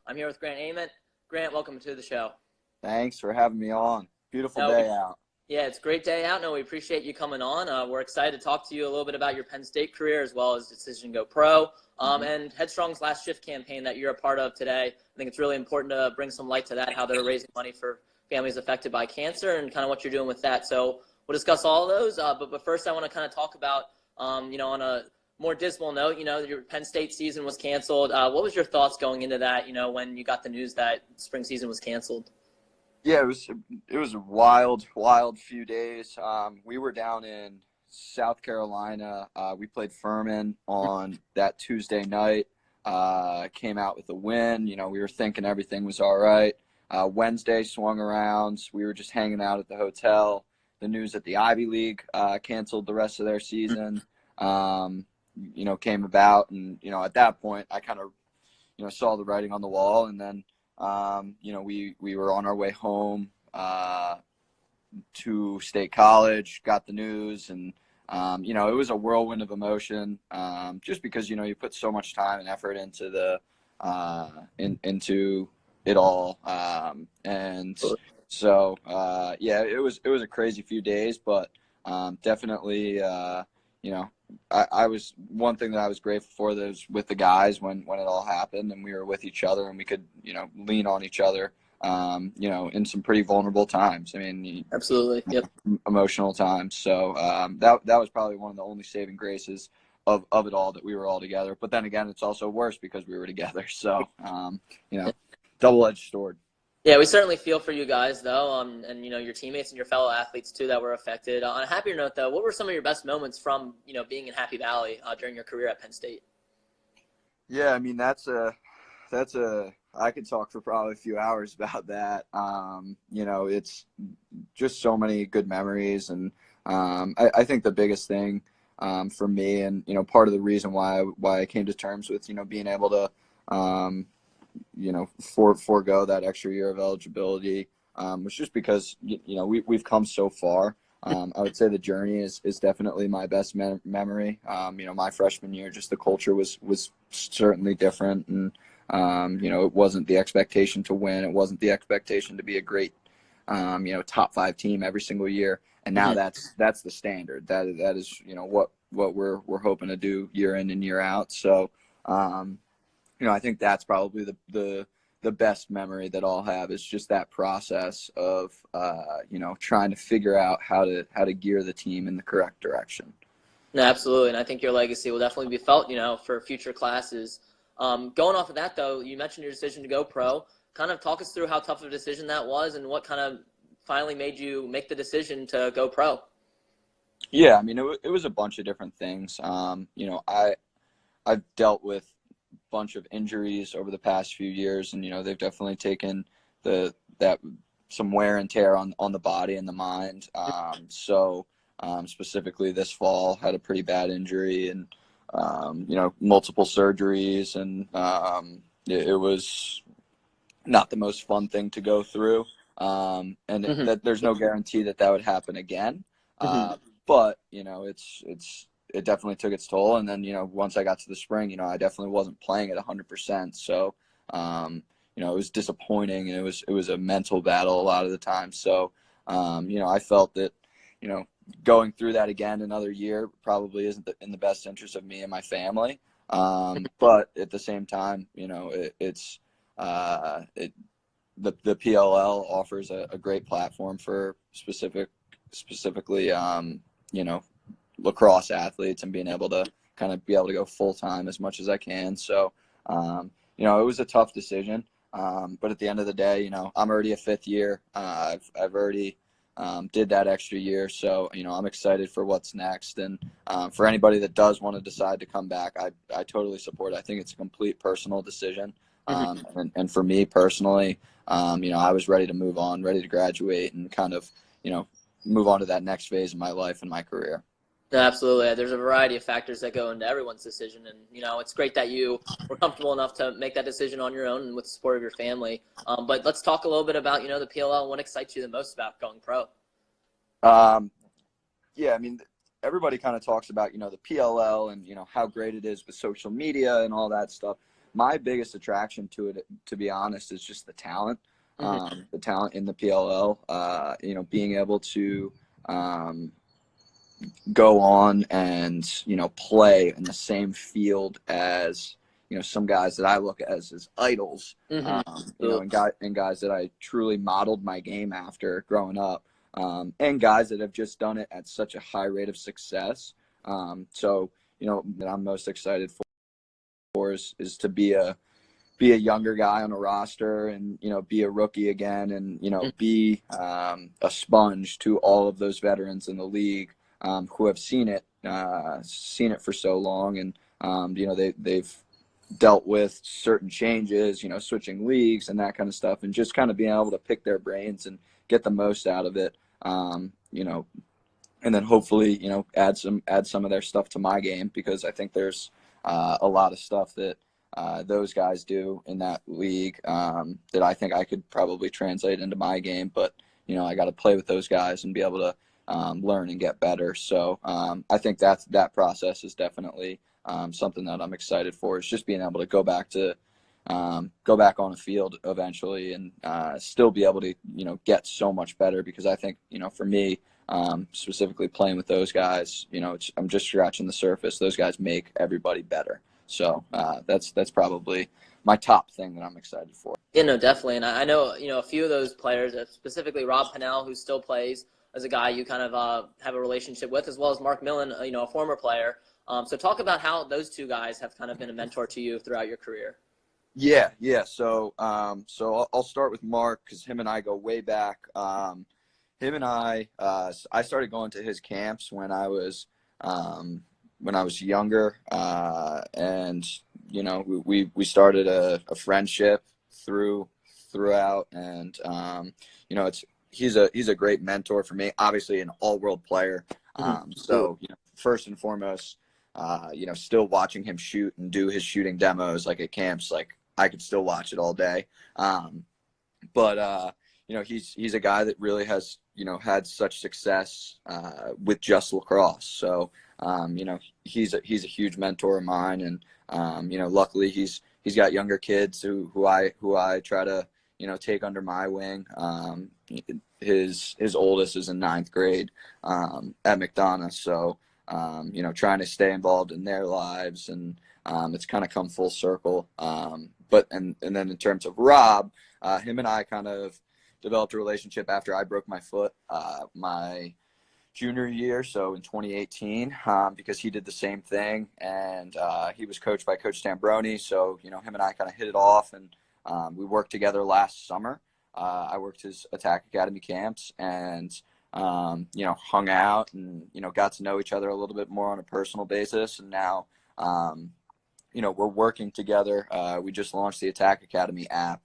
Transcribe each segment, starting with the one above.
I'm here with Grant Ament. Grant, welcome to the show. Thanks for having me on. Beautiful day out. Yeah, it's a great day out. No, we appreciate you coming on. We're excited to talk to you a little bit about your Penn State career as well as Decision to Go Pro and HEADstrong's Last Shift campaign that you're a part of today. I think it's really important to bring some light to that, how they're raising money for families affected by cancer and kind of what you're doing with that. So we'll discuss all of those. But first, I want to kind of talk about, on a more dismal note, your Penn State season was canceled. What was your thoughts going into that, when you got the news that spring season was canceled? Yeah, it was a wild few days. We were down in South Carolina. We played Furman on that Tuesday night. Came out with a win. We were thinking everything was all right. Wednesday swung around. We were just hanging out at the hotel. The news that the Ivy League canceled the rest of their season, came about. And, at that point, I kind of, saw the writing on the wall. And then, we were on our way home to State College, got the news, and it was a whirlwind of emotion, just because you put so much time and effort into the into it all, and so it was a crazy few days, but definitely I was one thing that I was grateful for that was with the guys when it all happened and we were with each other and we could, lean on each other, in some pretty vulnerable times. I mean, absolutely. Yep. Emotional times. So that was probably one of the only saving graces of it all, that we were all together. But then again, it's also worse because we were together. So, double-edged sword. Yeah, we certainly feel for you guys, though, and your teammates and your fellow athletes too that were affected. On a happier note, though, what were some of your best moments from being in Happy Valley during your career at Penn State? Yeah, I mean that's a I could talk for probably a few hours about that. It's just so many good memories, and I think the biggest thing for me, and part of the reason why I came to terms with being able to forego that extra year of eligibility was just because we've come so far. I would say the journey is definitely my best memory. My freshman year, just the culture was certainly different, and it wasn't the expectation to win. It wasn't the expectation to be a great top 5 team every single year. And now that's the standard. That is what we're hoping to do year in and year out. So I think that's probably the best memory that I'll have, is just that process of trying to figure out how to gear the team in the correct direction. No, absolutely, and I think your legacy will definitely be felt, for future classes. Going off of that, though, you mentioned your decision to go pro. Kind of talk us through how tough of a decision that was, and what kind of finally made you make the decision to go pro. Yeah, I mean, it was a bunch of different things. I've dealt with bunch of injuries over the past few years, and they've definitely taken some wear and tear on the body and the mind. Specifically this fall, had a pretty bad injury, and multiple surgeries, and it was not the most fun thing to go through, that there's no guarantee that would happen again, but it definitely took its toll. And then, once I got to the spring, I definitely wasn't playing at 100%. So, it was disappointing, and it was a mental battle a lot of the time. So, I felt that, going through that again another year probably isn't in the best interest of me and my family. But at the same time, the PLL offers a great platform for specifically, lacrosse athletes, and being able to go full time as much as I can. So, it was a tough decision. But at the end of the day, I'm already a 5th year. I've already did that extra year. So, I'm excited for what's next. And for anybody that does want to decide to come back, I totally support it. I think it's a complete personal decision. And for me personally, I was ready to move on, ready to graduate, and move on to that next phase of my life and my career. No, absolutely. There's a variety of factors that go into everyone's decision, and it's great that you were comfortable enough to make that decision on your own and with the support of your family. But let's talk a little bit about the PLL and what excites you the most about going pro. Yeah, I mean, everybody kind of talks about the PLL and how great it is with social media and all that stuff. my biggest attraction to it, to be honest, is just the talent. The talent in the PLL. Being able to go on and play in the same field as some guys that I look at as idols. And guys that I truly modeled my game after growing up, and guys that have just done it at such a high rate of success. So that I'm most excited for is to be a younger guy on a roster and be a rookie again and be a sponge to all of those veterans in the league who have seen it for so long, and they've dealt with certain changes, switching leagues and that kind of stuff, and just kind of being able to pick their brains and get the most out of it, and then hopefully add some of their stuff to my game, because I think there's a lot of stuff that those guys do in that league that I think I could probably translate into my game, but I got to play with those guys and be able to learn and get better. So I think that process is definitely something that I'm excited for, is just being able to go back on a field eventually and still be able to get so much better, because I think for me specifically playing with those guys, I'm just scratching the surface. Those guys make everybody better. So that's probably my top thing that I'm excited for. Yeah, no, definitely. And I know, a few of those players, specifically Rob Pennell, who still plays, as a guy you kind of have a relationship with, as well as Mark Millen, a former player. So talk about how those two guys have kind of been a mentor to you throughout your career. Yeah. So I'll start with Mark, because him and I go way back. Him and I started going to his camps when I was younger, and we started a friendship throughout, and he's a great mentor for me. Obviously, an all-world player. So first and foremost, still watching him shoot and do his shooting demos like at camps, like I could still watch it all day. But he's a guy that really has had such success with just lacrosse. So he's a huge mentor of mine, and luckily he's got younger kids who I try to take under my wing. His oldest is in 9th grade at McDonough, so trying to stay involved in their lives, and it's kind of come full circle. But then in terms of Rob, him and I kind of developed a relationship after I broke my foot my junior year, so in 2018, because he did the same thing, and he was coached by Coach Tambroni. So him and I kind of hit it off, and we worked together last summer. I worked his Attack Academy camps, and hung out and got to know each other a little bit more on a personal basis. And now we're working together. We just launched the Attack Academy app,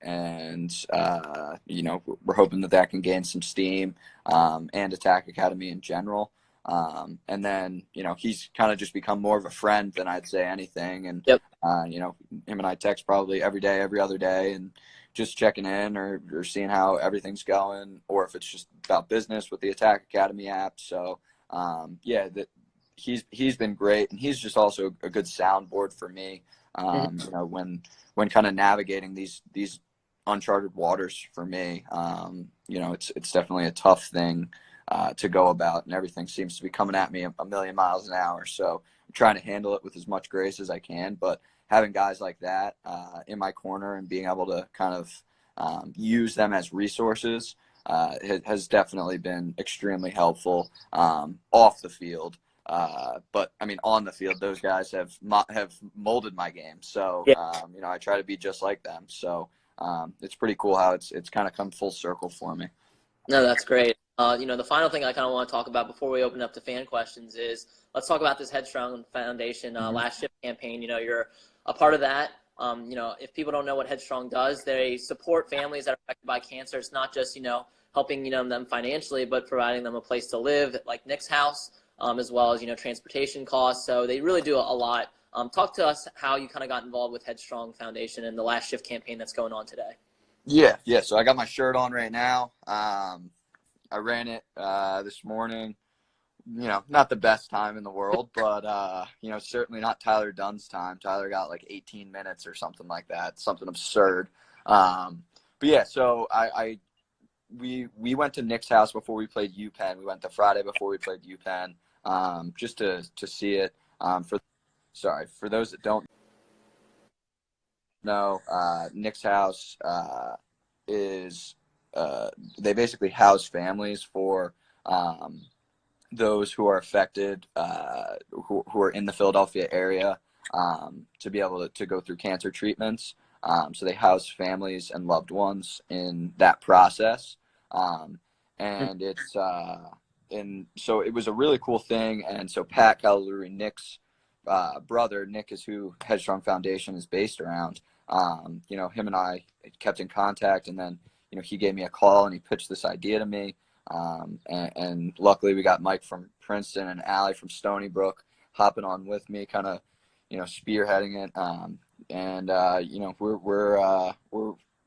and we're hoping that can gain some steam, and Attack Academy in general. And then he's kind of just become more of a friend than I'd say anything. And yep. Him and I text probably every day, every other day, and just checking in or seeing how everything's going, or if it's just about business with the Attack Academy app. So he's been great, and he's just also a good soundboard for me. When kind of navigating these uncharted waters for me, it's definitely a tough thing to go about, and everything seems to be coming at me a million miles an hour. So I'm trying to handle it with as much grace as I can, but having guys like that in my corner and being able to kind of use them as resources has definitely been extremely helpful off the field. But I mean, on the field, those guys have molded my game. So, I try to be just like them. So it's pretty cool how it's kind of come full circle for me. No, that's great. The final thing I kind of want to talk about before we open up to fan questions is, let's talk about this HEADstrong Foundation last shift campaign. You're a part of that. If people don't know what HEADstrong does, they support families that are affected by cancer. It's not just, helping, them financially, but providing them a place to live, like Nick's house, as well as, transportation costs. So they really do a lot. Talk to us how you kind of got involved with HEADstrong Foundation and the last shift campaign that's going on today. Yeah. So I got my shirt on right now. I ran it this morning. not the best time in the world, but, certainly not Tyler Dunn's time. Tyler got like 18 minutes or something like that, something absurd. But yeah, so we went to Nick's house before we played UPenn. We went the Friday before we played UPenn, just to see it. For those that don't know, Nick's house is they basically house families for those who are affected, who are in the Philadelphia area, to be able to go through cancer treatments. So they house families and loved ones in that process. And so it was a really cool thing. And so Pat Callaluri, Nick's brother, Nick is who Headstrong Foundation is based around. Him and I kept in contact, and then, he gave me a call and he pitched this idea to me. And luckily we got Mike from Princeton and Allie from Stony Brook hopping on with me, kind of, spearheading it.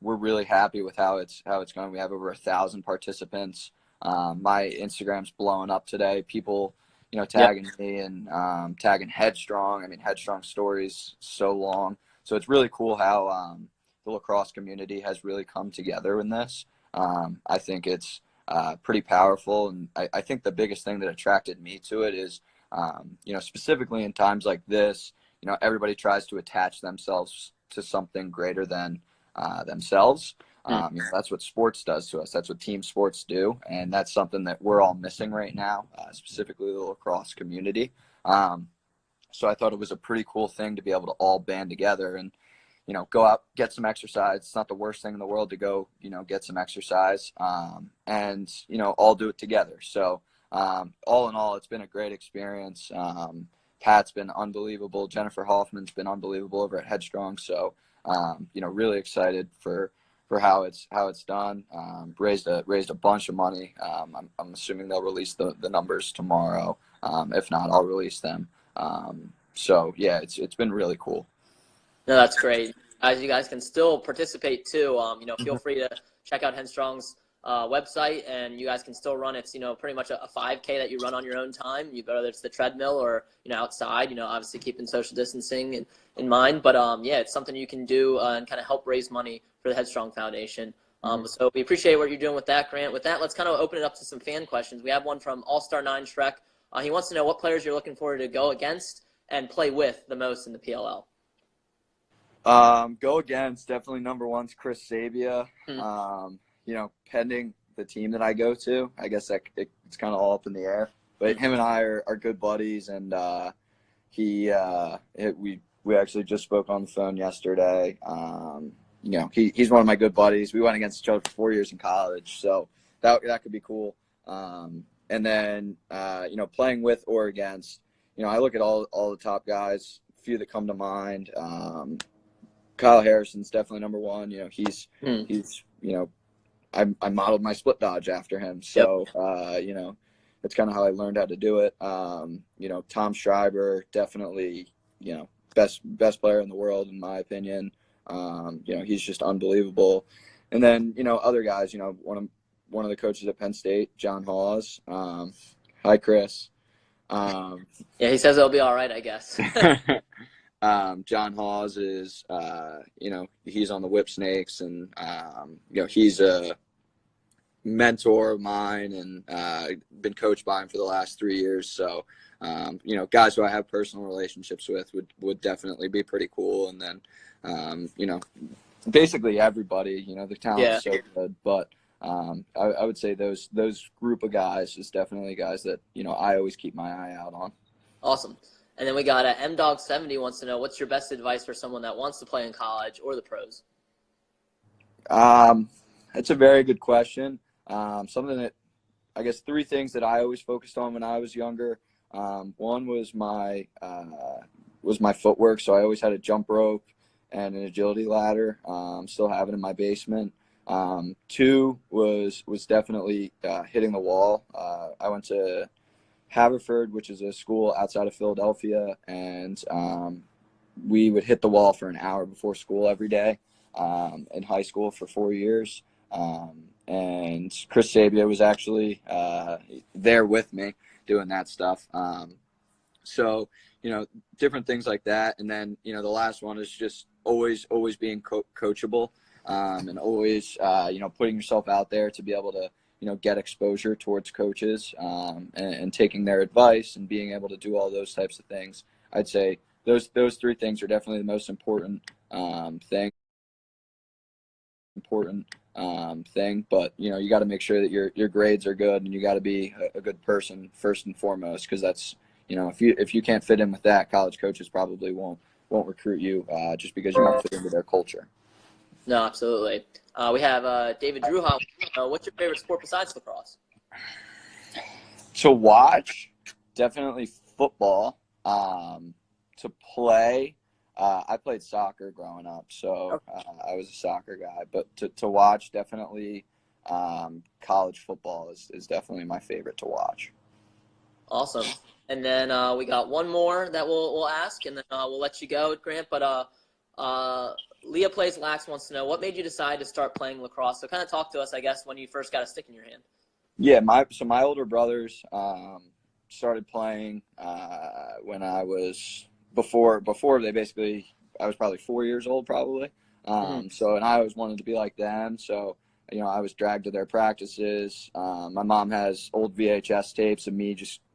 We're really happy with how it's going. We have over 1,000 participants. My Instagram's blowing up today. People, tagging me and tagging Headstrong. I mean, Headstrong stories so long. So it's really cool how the lacrosse community has really come together in this. I think it's pretty powerful, and I think the biggest thing that attracted me to it is, specifically in times like this, everybody tries to attach themselves to something greater than themselves. That's what sports does to us. That's what team sports do, and that's something that we're all missing right now, specifically the lacrosse community. So I thought it was a pretty cool thing to be able to all band together and, go out, get some exercise. It's not the worst thing in the world to go, get some exercise, and, all do it together. So all in all, it's been a great experience. Pat's been unbelievable. Jennifer Hoffman's been unbelievable over at Headstrong. So, really excited for how it's done. Raised a bunch of money. I'm assuming they'll release the numbers tomorrow. If not, I'll release them. So yeah, it's been really cool. No, that's great. You guys can still participate too. Feel free to check out Headstrong's website, and you guys can still run. It's pretty much a 5K that you run on your own time. Whether it's the treadmill or outside. Obviously keeping social distancing in mind. But it's something you can do and kind of help raise money for the Headstrong Foundation. So we appreciate what you're doing with that, Grant. With that, let's kind of open it up to some fan questions. We have one from All-Star 9 Shrek. He wants to know what players you're looking forward to go against and play with the most in the PLL. Go against, definitely number one's Chris Sabia. Pending the team that I go to, I guess it's kind of all up in the air. But him and I are good buddies, and we actually just spoke on the phone yesterday. He's one of my good buddies. We went against each other for 4 years in college, so that could be cool. And then playing with or against, I look at all the top guys. A few that come to mind. Kyle Harrison's definitely number one. He's I modeled my split dodge after him. So, that's kind of how I learned how to do it. Tom Schreiber, definitely, best player in the world, in my opinion. He's just unbelievable. And then, other guys, one of the coaches at Penn State, John Hawes. Hi, Chris. Yeah, he says it'll be all right, I guess. John Hawes is, he's on the Whip Snakes, and, he's a mentor of mine, and been coached by him for the last 3 years. So, guys who I have personal relationships with would definitely be pretty cool. And then, basically everybody, the talent's so good. But I would say those group of guys is definitely guys that, I always keep my eye out on. Awesome. And then we got MDog70 wants to know, what's your best advice for someone that wants to play in college or the pros? That's a very good question. Something that, I guess, 3 things that I always focused on when I was younger. One was my footwork. So I always had a jump rope and an agility ladder. Still have it in my basement. 2 was definitely hitting the wall. I went to Haverford, which is a school outside of Philadelphia, and we would hit the wall for an hour before school every day in high school for 4 years. And Chris Sabia was actually there with me. doing that stuff. So, different things like that. And then, the last one is just always being coachable, and always, putting yourself out there to be able to, get exposure towards coaches, and taking their advice and being able to do all those types of things. I'd say those three things are definitely the most important thing. But you got to make sure that your grades are good, and you got to be a good person first and foremost, because that's if you can't fit in with that, college coaches probably won't recruit you, just because you don't fit into their culture. No, absolutely. We have David Druha. What's your favorite sport besides lacrosse? To watch, definitely football. To play, I played soccer growing up, so I was a soccer guy. But to watch, definitely, college football is definitely my favorite to watch. Awesome. And then we got one more that we'll ask, and then we'll let you go, Grant. But Leah Plays Lax wants to know, what made you decide to start playing lacrosse? So kind of talk to us, I guess, when you first got a stick in your hand. Yeah, my older brothers started playing when I was before they basically, I was probably 4 years old probably. So, and I always wanted to be like them. So, I was dragged to their practices. My mom has old VHS tapes of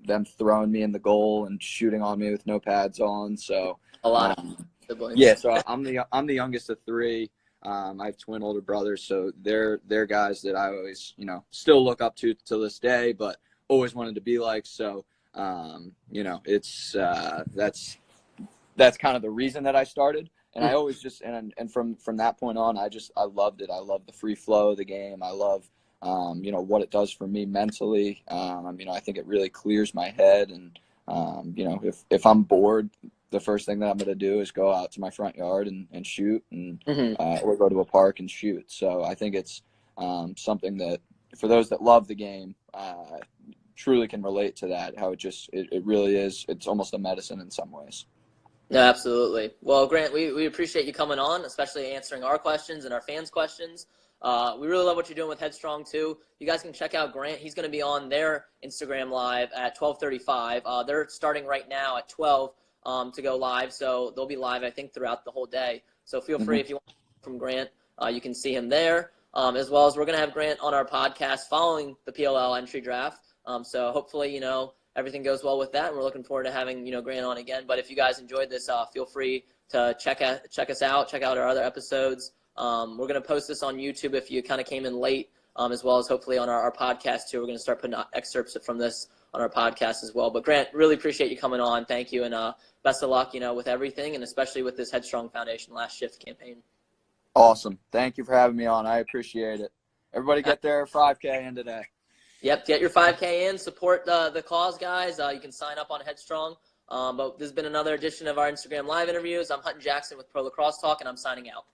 them throwing me in the goal and shooting on me with no pads on. So a lot of siblings. Yeah, so I'm the youngest of three. I have twin older brothers, so they're guys that I always, still look up to this day, but always wanted to be like. So, it's that's kind of the reason that I started. And I always just and from that point on, I loved it. I love the free flow of the game. I love what it does for me mentally. I think it really clears my head. And if I'm bored, the first thing that I'm going to do is go out to my front yard and shoot, and or go to a park and shoot. So I think it's something that, for those that love the game, truly can relate to that. How it really is. It's almost a medicine in some ways. No, absolutely. Well, Grant, we appreciate you coming on, especially answering our questions and our fans' questions. We really love what you're doing with HEADstrong too. You guys can check out Grant. He's going to be on their Instagram live at 12:35. They're starting right now at 12 to go live, so they'll be live, I think, throughout the whole day. So feel free, if you want from Grant, you can see him there, as well as we're going to have Grant on our podcast following the PLL entry draft. So hopefully, everything goes well with that, and we're looking forward to having, Grant on again. But if you guys enjoyed this, feel free to check us out, check out our other episodes. We're going to post this on YouTube if you kind of came in late, as well as hopefully on our podcast too. We're going to start putting excerpts from this on our podcast as well. But Grant, really appreciate you coming on. Thank you, and best of luck, with everything, and especially with this HEADstrong Foundation Last Shift campaign. Awesome. Thank you for having me on. I appreciate it. Everybody get their 5K in today. Yep, get your 5K in. Support the cause, guys. You can sign up on HEADstrong. But this has been another edition of our Instagram Live interviews. I'm Hutton Jackson with Pro Lacrosse Talk, and I'm signing out.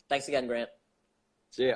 Thanks again, Grant. See ya.